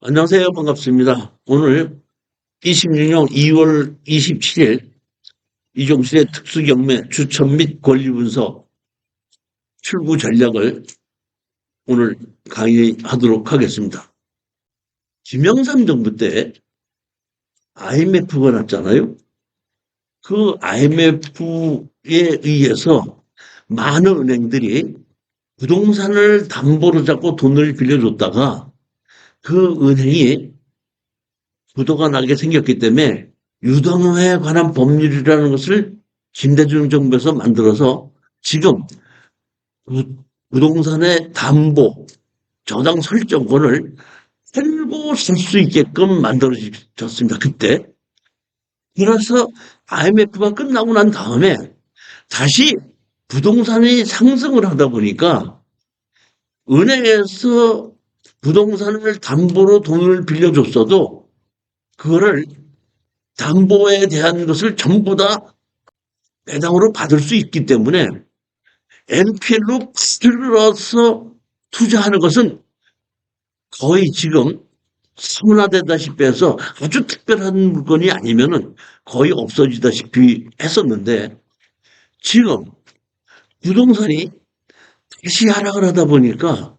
안녕하세요. 반갑습니다. 오늘 26년 2월 27일 이종실의 특수경매 추천 및 권리분석 출구 전략을 오늘 강의하도록 하겠습니다. 김영삼 정부 때 IMF가 났잖아요. 그 IMF에 의해서 많은 은행들이 부동산을 담보로 잡고 돈을 빌려줬다가 그 은행이 부도가 나게 생겼기 때문에 유동화에 관한 법률이라는 것을 김대중 정부에서 만들어서 지금 부동산의 담보, 저당 설정권을 팔고 살 수 있게끔 만들어졌습니다. 그때. 그래서 IMF가 끝나고 난 다음에 다시 부동산이 상승을 하다 보니까 은행에서 부동산을 담보로 돈을 빌려줬어도 그거를 담보에 대한 것을 전부 다 배당으로 받을 수 있기 때문에 NPL로 들어서 투자하는 것은 거의 지금 사문화되다시피 해서 아주 특별한 물건이 아니면은 거의 없어지다시피 했었는데 지금 부동산이 다시 하락을 하다 보니까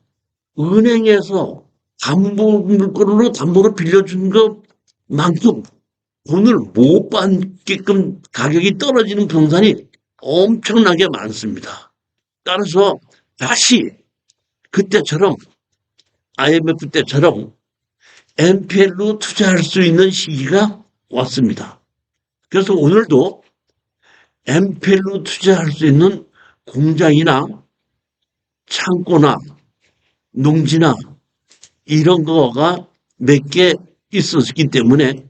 은행에서 담보 물건으로 담보로 빌려준 것만큼 돈을 못 받게끔 가격이 떨어지는 부동산이 엄청나게 많습니다. 따라서 다시 그때처럼 IMF 때처럼 NPL로 투자할 수 있는 시기가 왔습니다. 그래서 오늘도 NPL로 투자할 수 있는 공장이나 창고나 농지나 이런 거가 몇 개 있었기 때문에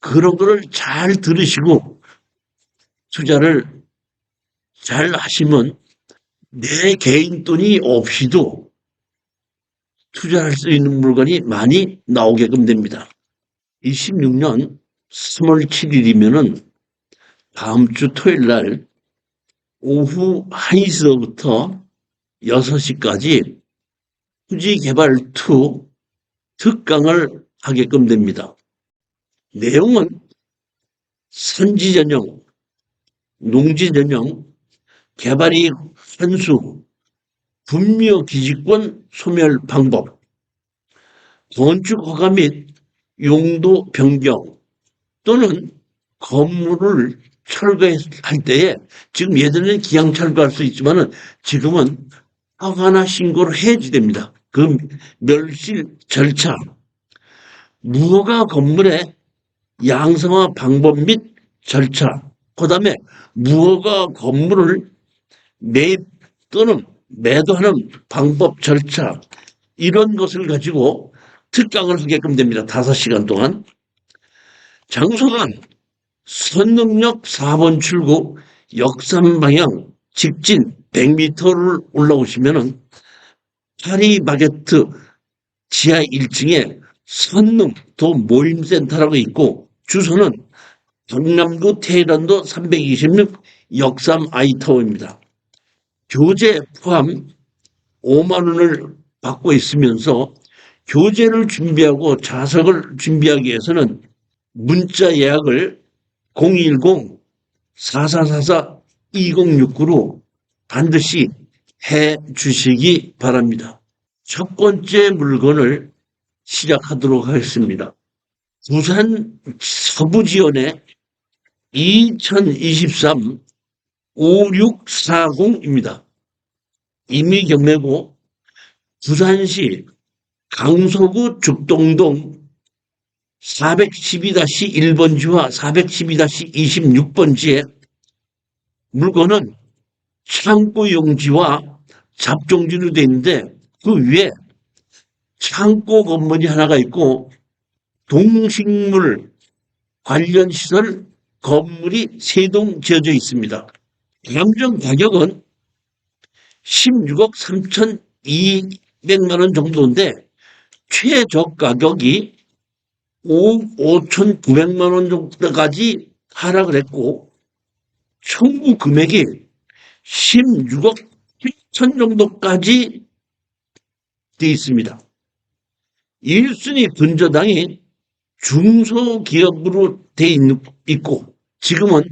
그런 거를 잘 들으시고 투자를 잘 하시면 내 개인 돈이 없이도 투자할 수 있는 물건이 많이 나오게끔 됩니다. 26년 3월 7일이면은 다음 주 토요일 날 오후 1시부터 6시까지 토지개발2 특강을 하게끔 됩니다. 내용은 산지 전형, 농지 전형, 개발이익 환수, 분묘 기지권 소멸 방법, 건축 허가 및 용도 변경 또는 건물을 철거할 때에 지금 예전에는 기양 철거할 수 있지만은 지금은 허가나 신고를 해야지 됩니다. 그 멸실 절차, 무허가 건물의 양성화 방법 및 절차, 그 다음에 무허가 건물을 매입 또는 매도하는 방법 절차 이런 것을 가지고 특강을 하게끔 됩니다. 5시간 동안. 장소는 선릉역 4번 출구 역삼방향 직진 100m를 올라오시면은 파리바게트 지하 1층에 선릉도 모임센터라고 있고 주소는 경남구 테헤란로 326 역삼 아이타워입니다. 교재 포함 5만 원을 받고 있으면서 교재를 준비하고 자석을 준비하기 위해서는 문자 예약을 010-4444-2069로 반드시 해 주시기 바랍니다. 첫 번째 물건을 시작하도록 하겠습니다. 부산 서부지원의 2023 5640입니다. 임의경매고 부산시 강서구 죽동동 412-1번지와 412-26번지에 물건은 창고 용지와 잡종지로 되어 있는데 그 위에 창고 건물이 하나가 있고 동식물 관련 시설 건물이 3동 지어져 있습니다. 감정 가격은 16억 3,200만 원 정도인데 최저 가격이 5억 5,900만 원 정도까지 하락을 했고 청구 금액이 16억 7천 정도까지 돼 있습니다. 1순위 근저당이 중소기업으로 돼 있고 지금은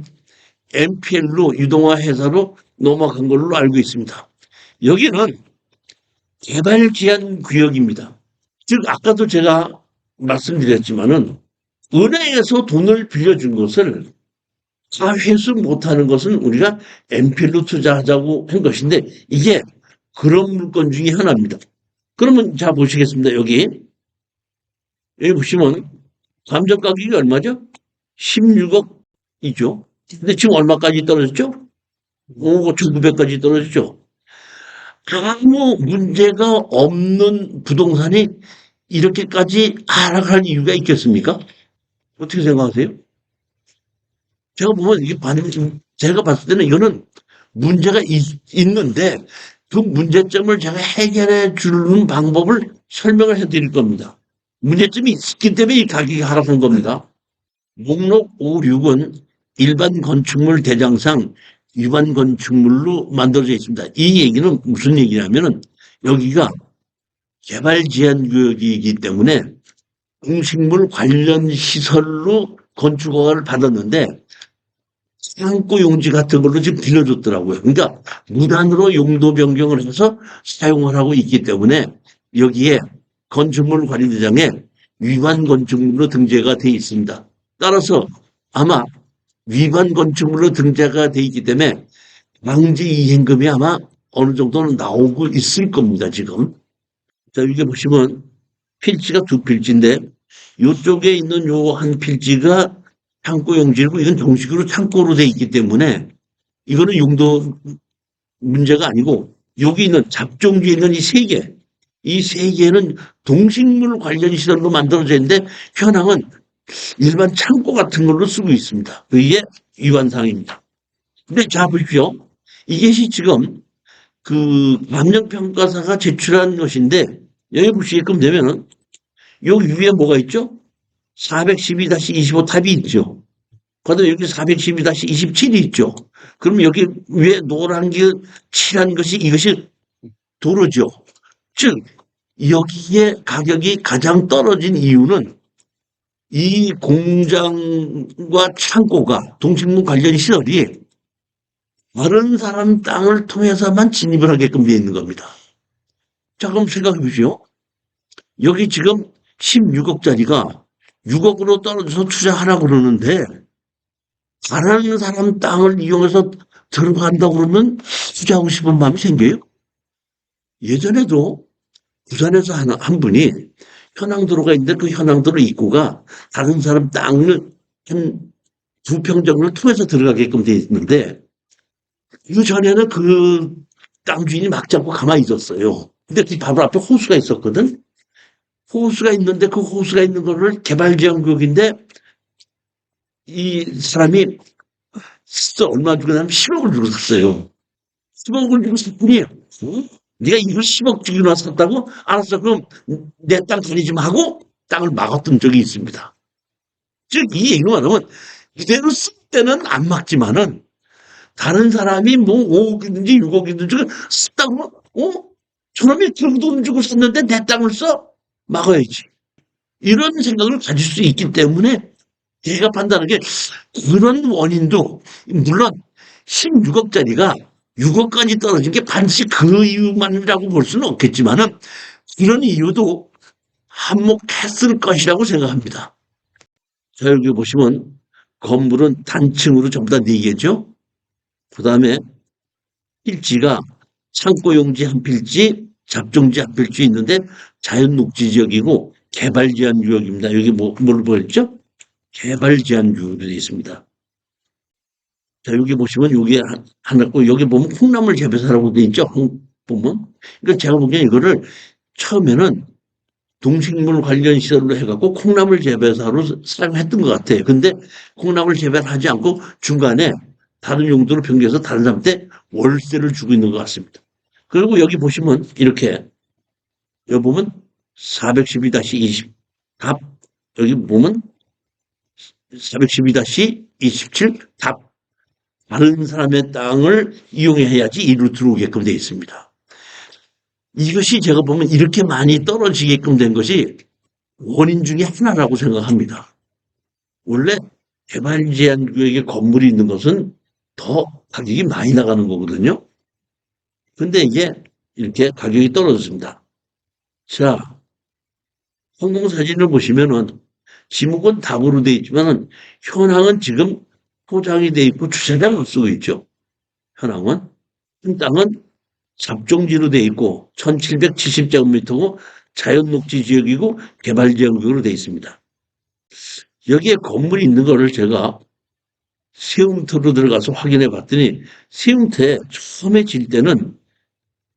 NPL로 유동화 회사로 넘어간 걸로 알고 있습니다. 여기는 개발 제한 구역입니다. 즉 아까도 제가 말씀드렸지만은 은행에서 돈을 빌려준 것을 다 회수 못하는 것은 우리가 NPL로 투자하자고 한 것인데 이게 그런 물건 중에 하나입니다. 그러면 자 보시겠습니다. 여기 보시면 감정 가격이 얼마죠? 16억이죠. 근데 지금 얼마까지 떨어졌죠? 5억 5,900까지 떨어졌죠. 아무 문제가 없는 부동산이 이렇게까지 하락할 이유가 있겠습니까? 어떻게 생각하세요? 제가 보면 이게 제가 봤을 때는 이거는 문제가 있는데 그 문제점을 제가 해결해 주는 방법을 설명을 해 드릴 겁니다. 문제점이 있기 때문에 이 가격이 하락한 겁니다. 목록 5, 6은 일반 건축물 대장상 위반 건축물로 만들어져 있습니다. 이 얘기는 무슨 얘기냐면은 여기가 개발 제한 구역이기 때문에 동식물 관련 시설로 건축 허가를 받았는데 창고 용지 같은 걸로 지금 빌려줬더라고요. 그러니까 무단으로 용도 변경을 해서 사용을 하고 있기 때문에 여기에 건축물 관리대장에 위반 건축물로 등재가 돼 있습니다. 따라서 아마 위반 건축물로 등재가 돼 있기 때문에 방지 이행금이 아마 어느 정도는 나오고 있을 겁니다, 지금. 자, 여기 보시면 필지가 두 필지인데 이쪽에 있는 요 한 필지가 창고 용지고 이건 정식으로 창고로 돼 있기 때문에 이거는 용도 문제가 아니고 여기 있는 잡종지에 있는 이 세 개, 이 세 개는 동식물 관련 시설로 만들어져 있는데 현황은 일반 창고 같은 걸로 쓰고 있습니다. 이게 위반사항입니다. 근데 자 보십시오. 이것이 지금 그 감정평가사가 제출한 것인데 여기 보시게끔 되면은 요 위에 뭐가 있죠? 412-25 탑이 있죠. 그다음에 여기 412-27이 있죠. 그럼 여기 위에 노란 게 칠한 것이 이것이 도로죠. 즉 여기에 가격이 가장 떨어진 이유는 이 공장과 창고가 동식물 관련 시설이 다른 사람 땅을 통해서만 진입을 하게끔 되어 있는 겁니다. 자, 그럼 생각해 보시오. 여기 지금 16억짜리가 6억으로 떨어져서 투자하라고 그러는데 다른 사람 땅을 이용해서 들어간다고 그러면 투자하고 싶은 마음이 생겨요? 예전에도 부산에서 한 분이 현황도로가 있는데 그 현황도로 입구가 다른 사람 땅을 한 2평 정도를 통해서 들어가게끔 돼 있는데 그 전에는 그 땅 주인이 막 잡고 가만히 있었어요. 근데 그 바로 앞에 호수가 있었거든. 호수가 있는데 그 호수가 있는 거를 개발지역구역인데 이 사람이 얼마 주고 나면 10억을 주고 샀어요. 10억을 주고 샀더니 네가 이걸 10억 주기로 샀다고? 알았어. 그럼 내 땅 관리 좀 하고 땅을 막았던 적이 있습니다. 즉 이 얘기만 하면 이대로 쓸 때는 안 막지만은 다른 사람이 뭐 5억이든지 6억이든지 썼다고 저놈이 그 돈 주고 샀는데 내 땅을 써? 막아야지. 이런 생각을 가질 수 있기 때문에 제가 판단하는 게 그런 원인도 물론 16억짜리가 6억까지 떨어진 게 반드시 그 이유만이라고 볼 수는 없겠지만은 이런 이유도 한몫했을 것이라고 생각합니다. 자, 여기 보시면 건물은 단층으로 전부 다 4개죠. 그 다음에 필지가 창고용지 한 필지, 잡종지 한 필지 있는데 자연녹지 지역이고 개발 제한 구역입니다. 여기 뭘 보였죠? 개발 제한 구역으로 되어 있습니다. 자, 여기 보시면 여기 하나 있고 여기 보면 콩나물 재배사라고 되어 있죠. 보면. 그러니까 제가 보기엔 이거를 처음에는 동식물 관련 시설로 해갖고 콩나물 재배사로 사용했던 것 같아요. 근데 콩나물 재배를 하지 않고 중간에 다른 용도로 변경해서 다른 사람한테 월세를 주고 있는 것 같습니다. 그리고 여기 보시면 이렇게 여기 보면 412-20 답 여기 보면 412- 27 답. 다른 사람의 땅을 이용해야지 이리로 들어오게끔 되어 있습니다. 이것이 제가 보면 이렇게 많이 떨어지게끔 된 것이 원인 중에 하나라고 생각합니다. 원래 개발 제한 구역에 건물이 있는 것은 더 가격이 많이 나가는 거거든요. 근데 이게 이렇게 가격이 떨어졌습니다. 자, 항공 사진을 보시면은 지목은 답으로 되어 있지만은 현황은 지금 포장이 되어 있고 주차장을 쓰고 있죠. 현황은. 한 땅은 잡종지로 되어 있고 1770제곱미터고 자연녹지 지역이고 개발지역으로 되어 있습니다. 여기에 건물이 있는 거를 제가 세움터로 들어가서 확인해 봤더니 세움터에 처음에 질 때는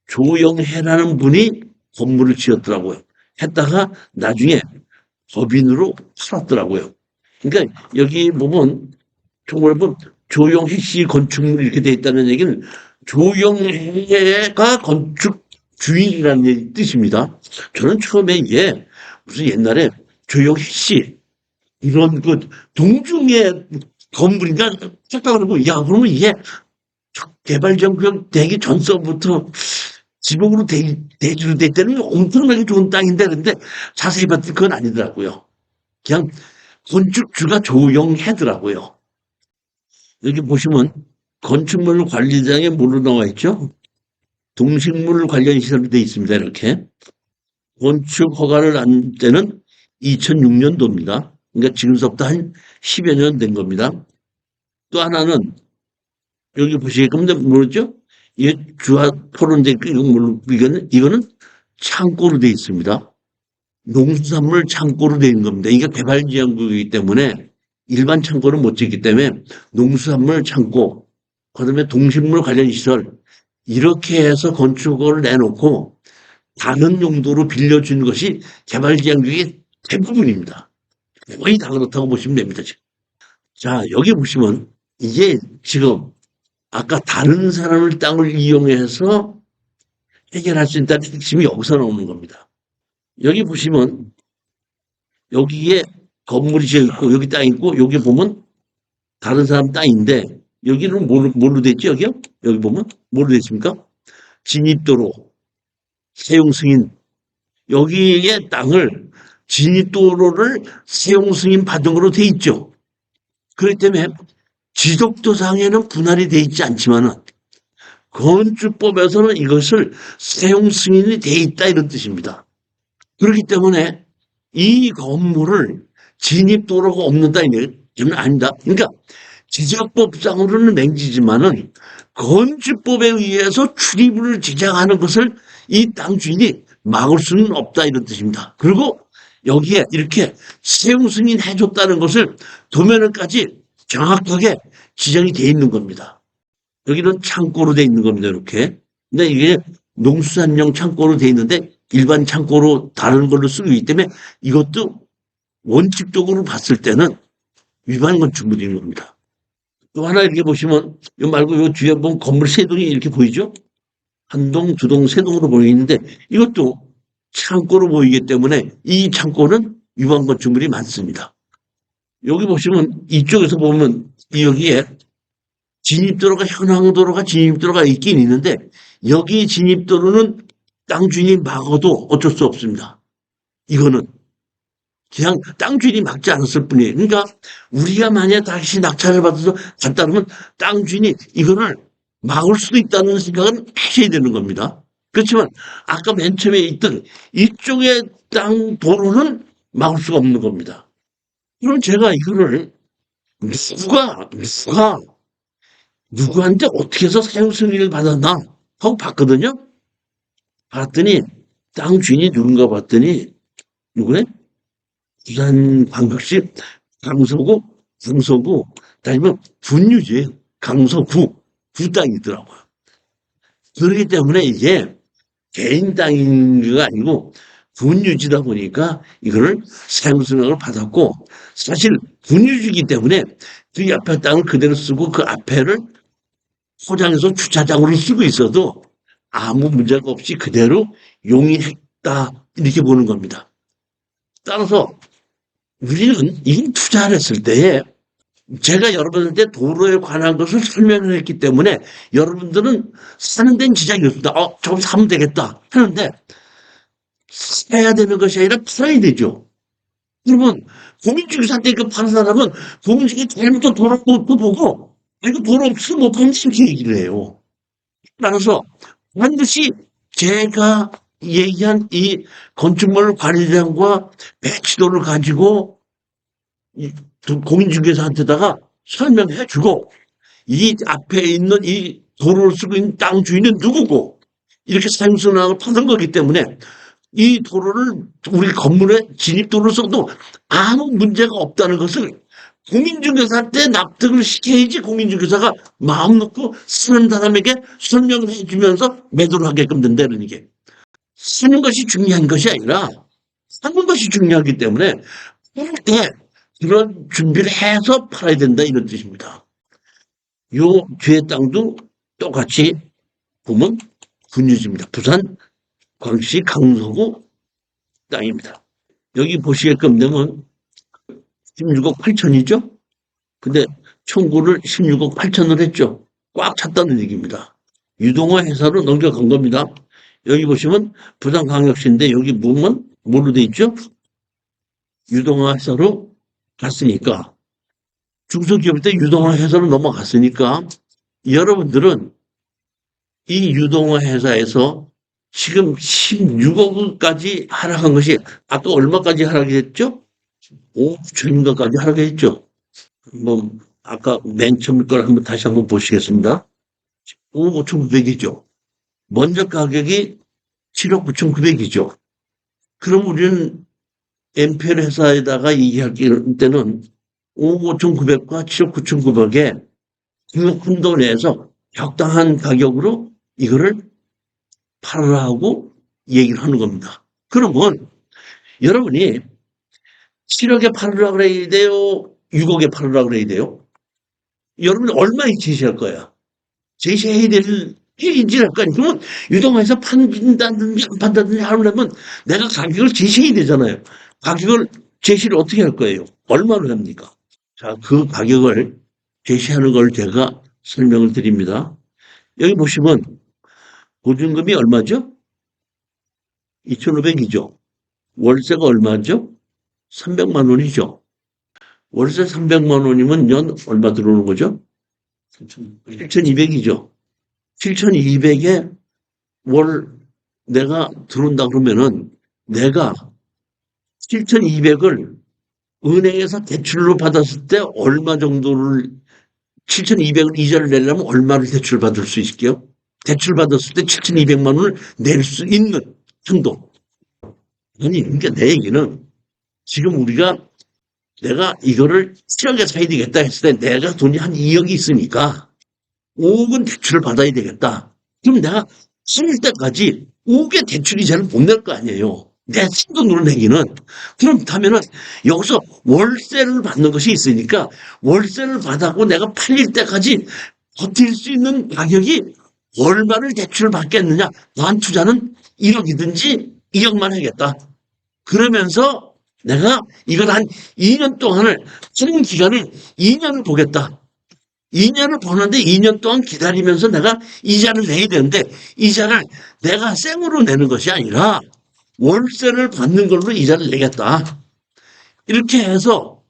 조영해라는 분이 건물을 지었더라고요. 했다가 나중에 법인으로 팔았더라고요. 그러니까 여기 보면 정말 보면 조영해 씨 건축물 이렇게 돼 있다는 얘기는 조영해가 건축 주인이라는 뜻입니다. 저는 처음에 이게 무슨 옛날에 조영해 씨 이런 그 동중의 건물인가 착각을 하고 야 그러면 이게 개발정책 되기 전서부터 지목으로 대주로 돼 있다는 엄청나게 좋은 땅인데 근데 자세히 봤더니 그건 아니더라고요. 그냥 건축주가 조영해더라고요. 여기 보시면 건축물 관리장에 뭐로 나와 있죠? 동식물 관련 시설로 되어 있습니다. 이렇게. 건축 허가를 안 때는 2006년도입니다. 그러니까 지금서부터 한 10여 년 된 겁니다. 또 하나는 여기 보시게끔 뭐죠? 이게 주화 토론돼 있고 이거는 창고로 되어 있습니다. 농수산물 창고로 되어 있는 겁니다. 이게 개발지역이기 때문에 일반 창고는 못 짓기 때문에 농수산물 창고, 그다음에 동식물 관련 시설 이렇게 해서 건축허가를 내놓고 다른 용도로 빌려준 것이 개발지역의 대부분입니다. 거의 다 그렇다고 보시면 됩니다. 지금. 자, 여기 보시면 이게 지금 아까 다른 사람의 땅을 이용해서 해결할 수 있다는 핵심이 여기서 나오는 겁니다. 여기 보시면 여기에 건물이 지어 있고 여기 땅 있고 여기 보면 다른 사람 땅인데 여기는 뭘로 됐지 여기요? 여기 보면 뭘로 됐습니까? 진입도로, 세용 승인 여기에 땅을 진입도로를 세용 승인 받은 걸로 돼 있죠. 그렇기 때문에 지적도상에는 분할이 돼 있지 않지만은 건축법에서는 이것을 세용 승인이 돼 있다 이런 뜻입니다. 그렇기 때문에 이 건물을 진입도로가 없는다 이는 아니다. 그러니까 지적법상으로는 맹지지만은 건축법에 의해서 출입을 지정하는 것을 이 땅 주인이 막을 수는 없다 이런 뜻입니다. 그리고 여기에 이렇게 세용 승인 해줬다는 것을 도면을까지 정확하게 지정이 돼 있는 겁니다. 여기는 창고로 돼 있는 겁니다. 이렇게. 근데 이게 농수산용 창고로 돼 있는데 일반 창고로 다른 걸로 쓰고 있기 때문에 이것도 원칙적으로 봤을 때는 위반 건축물인 겁니다. 또 하나 이렇게 보시면 이 말고 이 뒤에 보면 건물 세 동이 이렇게 보이죠? 한 동, 두 동, 세 동으로 보이는데 이것도 창고로 보이기 때문에 이 창고는 위반 건축물이 많습니다. 여기 보시면 이쪽에서 보면 여기에 진입도로가 현황도로가 진입도로가 있긴 있는데 여기 진입도로는 땅 주인이 막아도 어쩔 수 없습니다. 이거는 그냥 땅 주인이 막지 않았을 뿐이에요. 그러니까 우리가 만약 다시 낙찰을 받아서 갔다 그러면 땅 주인이 이거를 막을 수도 있다는 생각은 하셔야 되는 겁니다. 그렇지만 아까 맨 처음에 있던 이쪽의 땅 도로는 막을 수가 없는 겁니다. 그럼 제가 이거를 누구한테 어떻게 해서 사용 승인을 받았나 하고 봤거든요. 봤더니 땅 주인이 누군가 봤더니 누구네? 부산광역시 강서구 아니면 분유지 강서구 구 땅이더라고요. 그렇기 때문에 이게 개인 땅인가 아니고 분유지다 보니까 이거를 사용승인을 받았고 사실 분유지이기 때문에 그 옆에 땅을 그대로 쓰고 그 앞에를 포장해서 주차장으로 쓰고 있어도 아무 문제가 없이 그대로 용인했다 이렇게 보는 겁니다. 따라서 우리는 이 투자를 했을 때에 제가 여러분한테 도로에 관한 것을 설명을 했기 때문에 여러분들은 사는 데는 지장이 없습니다. 저거 사면 되겠다 하는데 사야 되는 것이 아니라 팔아야 되죠. 그러면 공인중개사한테 그 파는 사람은 공인중개 잘못된 도로 못 보고 이거 도로 없으면 못 파면 이렇게 얘기를 해요. 따라서 반드시 제가 얘기한 이 건축물 관리장과 배치도를 가지고 공인중개사한테다가 설명해 주고 이 앞에 있는 이 도로를 쓰고 있는 땅 주인은 누구고 이렇게 사용수납을 파는 거기 때문에 이 도로를 우리 건물에 진입도로를 써도 아무 문제가 없다는 것을 공인중개사한테 납득을 시켜야지 공인중개사가 마음 놓고 쓰는 사람에게 설명을 해주면서 매도를 하게끔 된다는 게 쓰는 것이 중요한 것이 아니라 사는 것이 중요하기 때문에 팔 때 그런 준비를 해서 팔아야 된다 이런 뜻입니다. 요 뒤에 땅도 똑같이 보면 군유지입니다. 부산 광시 강서구 땅입니다. 여기 보시게끔 되면 16억 8천이죠. 근데 청구를 16억 8천을 했죠. 꽉 찼다는 얘기입니다. 유동화 회사로 넘겨간 겁니다. 여기 보시면 부산광역시인데 여기 보면 뭘로 돼 있죠? 유동화 회사로 갔으니까 중소기업 때 유동화 회사로 넘어갔으니까 여러분들은 이 유동화 회사에서 지금 16억까지 하락한 것이 아까 얼마까지 하락했죠? 5천인가까지 하락했죠. 뭐 아까 맨 처음 걸 한번 다시 한번 보시겠습니다. 5억 5,900이죠. 먼저 가격이 7억 9,900이죠. 그럼 우리는 MPL 회사에다가 얘기할 때는 5억 5,900과 7억 9,900에 그 한도 내에서 적당한 가격으로 이거를 팔으라고 얘기를 하는 겁니다. 그러면 여러분이 7억에 팔으라고 그래야 돼요? 6억에 팔으라고 그래야 돼요? 여러분이 얼마에 제시할 거야? 제시해야 될 인지할 거 아니에요. 그러면 유동화에서 판다든지 안 판다든지 하려면 내가 가격을 제시해야 되잖아요. 가격을 제시를 어떻게 할 거예요? 얼마로 합니까? 자, 그 가격을 제시하는 걸 제가 설명을 드립니다. 여기 보시면 보증금이 얼마죠? 2,500이죠. 월세가 얼마죠? 300만 원이죠. 월세 300만 원이면 연 얼마 들어오는 거죠? 7,200이죠. 7,200에 월 내가 들어온다 그러면은 내가 7,200을 은행에서 대출로 받았을 때 얼마 정도를 7,200을 이자를 내려면 얼마를 대출 받을 수 있을게요? 대출 받았을 때 7,200만 원을 낼 수 있는 정도. 아니, 그러니까 내 얘기는 지금 우리가 내가 이거를 7억에 사야 되겠다 했을 때 내가 돈이 한 2억이 있으니까 5억은 대출을 받아야 되겠다. 그럼 내가 살 때까지 5억의 대출 이자를 못 낼 거 아니에요. 내 쓴돈으로 내기는. 그렇다면은 여기서 월세를 받는 것이 있으니까 월세를 받아고 내가 팔릴 때까지 버틸 수 있는 가격이 얼마를 대출을 받겠느냐. 난 투자는 1억이든지 2억만 하겠다. 그러면서 내가 이걸 한 2년 동안을 쓰는 기간을 2년을 보겠다. 2년을 보는데 2년 동안 기다리면서 내가 이자를 내야 되는데 이자를 내가 생으로 내는 것이 아니라 월세를 받는 걸로 이자를 내겠다. 이렇게 해서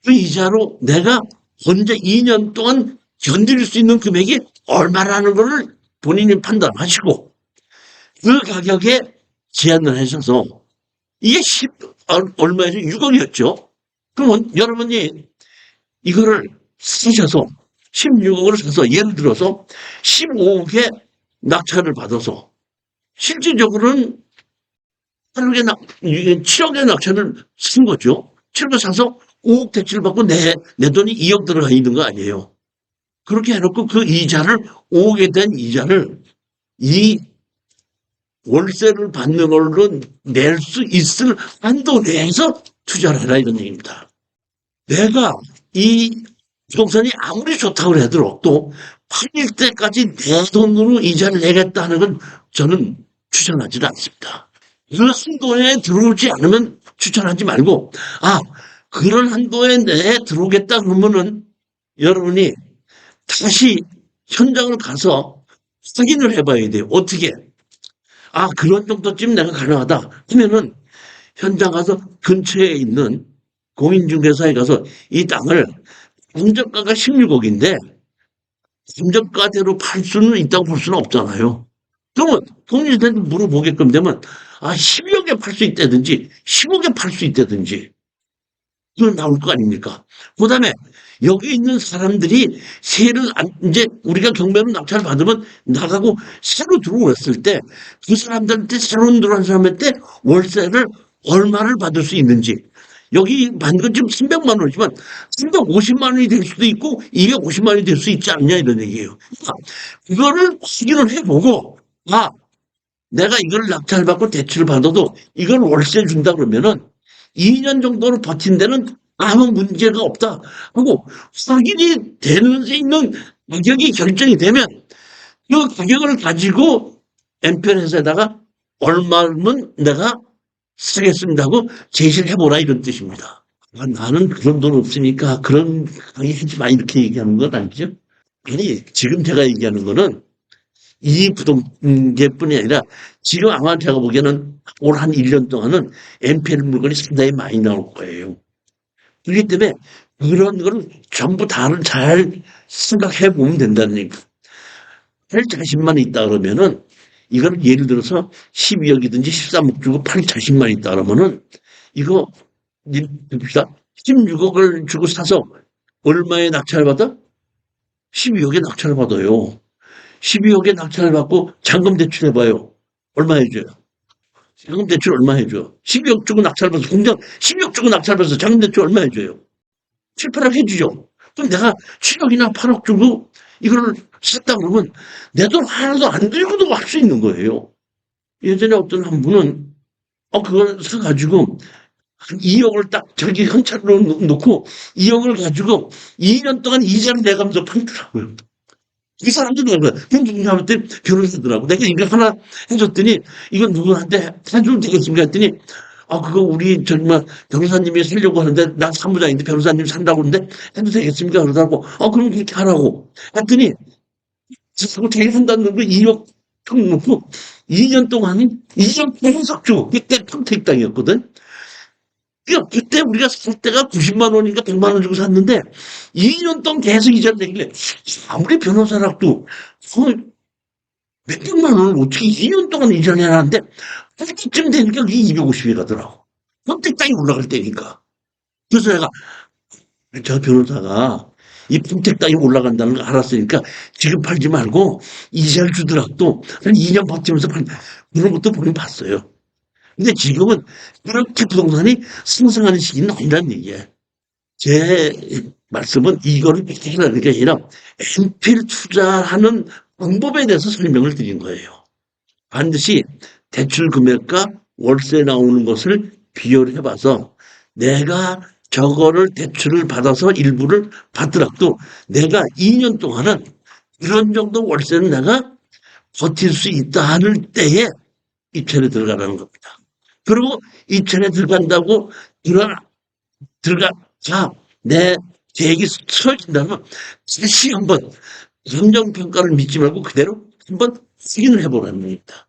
그 이자로 내가 혼자 2년 동안 견딜 수 있는 금액이 얼마라는 것을 본인이 판단하시고 그 가격에 제한을 하셔서 이게 얼마에서 6억이었죠. 그러면 여러분이 이거를 사셔서 16억을 사서 예를 들어서 15억에 낙찰을 받아서 실질적으로는 7억의 낙찰을 쓴 거죠. 7억을 사서 5억 대출을 받고 내 돈이 2억 들어가 있는 거 아니에요. 그렇게 해놓고 그 이자를 5억에 대한 이자를 이 월세를 받는 걸로 낼 수 있을 한도 내에서 투자를 해라 이런 얘기입니다. 내가 이 부동산이 아무리 좋다고 해도 또 팔릴 때까지 내 돈으로 이자를 내겠다는 건 저는 추천하지는 않습니다. 그 한도에 들어오지 않으면 추천하지 말고 그런 한도에 내에 들어오겠다 그러면은 여러분이 다시 현장을 가서 확인을 해봐야 돼요. 어떻게? 아, 그런 정도쯤 내가 가능하다 하면은 현장 가서 근처에 있는 공인중개사에 가서 이 땅을 감정가가 16억인데 감정가대로 팔 수는 있다고 볼 수는 없잖아요. 그러면 공인중개사한테 물어보게끔 되면 아, 12억에 팔 수 있다든지 10억에 팔 수 있다든지 그건 나올 거 아닙니까? 그 다음에 여기 있는 사람들이 세를 이제 우리가 경매로 낙찰을 받으면 나가고 새로 들어왔을 때 그 사람들한테 새로 들어온 사람한테 월세를 얼마를 받을 수 있는지 여기 받는 건 지금 300만 원이지만 350만 원이 될 수도 있고 250만 원이 될 수 있지 않냐 이런 얘기예요. 그러니까 그거를 확인을 해보고 아 내가 이걸 낙찰받고 대출을 받아도 이걸 월세 준다 그러면은 2년 정도로 버틴 데는 아무 문제가 없다 하고 확인이 되는 데 있는 가격이 결정이 되면 그 가격을 가지고 엔편에서다가 얼마면 내가 쓰겠습니다 하고 제시를 해보라 이런 뜻입니다. 아, 나는 그런 돈 없으니까 그런 강의 하지 마 이렇게 얘기하는 건 아니죠. 아니 지금 제가 얘기하는 거는 이 부동산뿐이 아니라 지금 아마 제가 보기에는 올 한 1년 동안은 NPL 물건이 상당히 많이 나올 거예요. 그렇기 때문에 그런 거는 전부 다를 잘 생각해 보면 된다는 얘기. 할 자신만 있다 그러면은 이걸 예를 들어서 12억이든지 13억 주고 팔 자신만 있다 그러면은 이거 봅시다. 16억을 주고 사서 얼마에 낙찰 받아? 12억에 낙찰 받아요. 12억에 낙찰을 받고 잔금 대출해봐요. 얼마 해줘요? 잔금 대출 얼마 해줘? 12억 주고 낙찰 받아서 공장 12억 주고 낙찰 받아서 잔금 대출 얼마 해줘요? 7, 8억 해주죠. 그럼 내가 7억이나 8억 주고 이걸 샀다 그러면 내 돈 하나도 안 들고도 할 수 있는 거예요. 예전에 어떤 한 분은 그걸 사가지고 한 2억을 딱 자기 현찰로 놓고 2억을 가지고 2년 동안 이자를 내가면서 팔더라고요. 이 사람들은 거야. 형님한테 변호사더라고. 내가 이거 하나 해줬더니 이건 누구한테 해주면 되겠습니까? 했더니 그거 우리 정말 변호사님이 살려고 하는데 난 사무장인데 변호사님 산다고 하는데 해도 되겠습니까? 그러더라고. 그럼 그렇게 하라고. 했더니 자기 한다는 거 2억 턱 놓고 2년 동안 2년 계속 줘. 그때 평택 땅이었거든. 그때 우리가 살 때가 90만 원인가 100만 원 주고 샀는데 2년 동안 계속 이자를 내길래 아무리 변호사라도 몇백만 원을 어떻게 2년 동안 이자를 내놨는데 그때쯤 되니까 그게 250이 가더라고. 평택 땅이 올라갈 때니까. 그래서 내가 저 변호사가 이 평택 땅이 올라간다는 걸 알았으니까 지금 팔지 말고 이자를 주더라도 한 2년 버티면서 그런 것도 보긴 봤어요. 근데 지금은 그렇게 부동산이 상승하는 시기는 아니란 얘기예요. 제 말씀은 이거를 비판하는 게 아니라 NPL 투자하는 방법에 대해서 설명을 드린 거예요. 반드시 대출 금액과 월세 나오는 것을 비교를 해봐서 내가 저거를 대출을 받아서 일부를 받더라도 내가 2년 동안은 이런 정도 월세는 내가 버틸 수 있다 하는 때에 입찰에 들어가라는 겁니다. 그리고 입찰에 들어간다고 들어가자 내 계획이 쓰러진다면 다시 한번 감정평가를 믿지 말고 그대로 한번 확인을 해보라는 겁니다.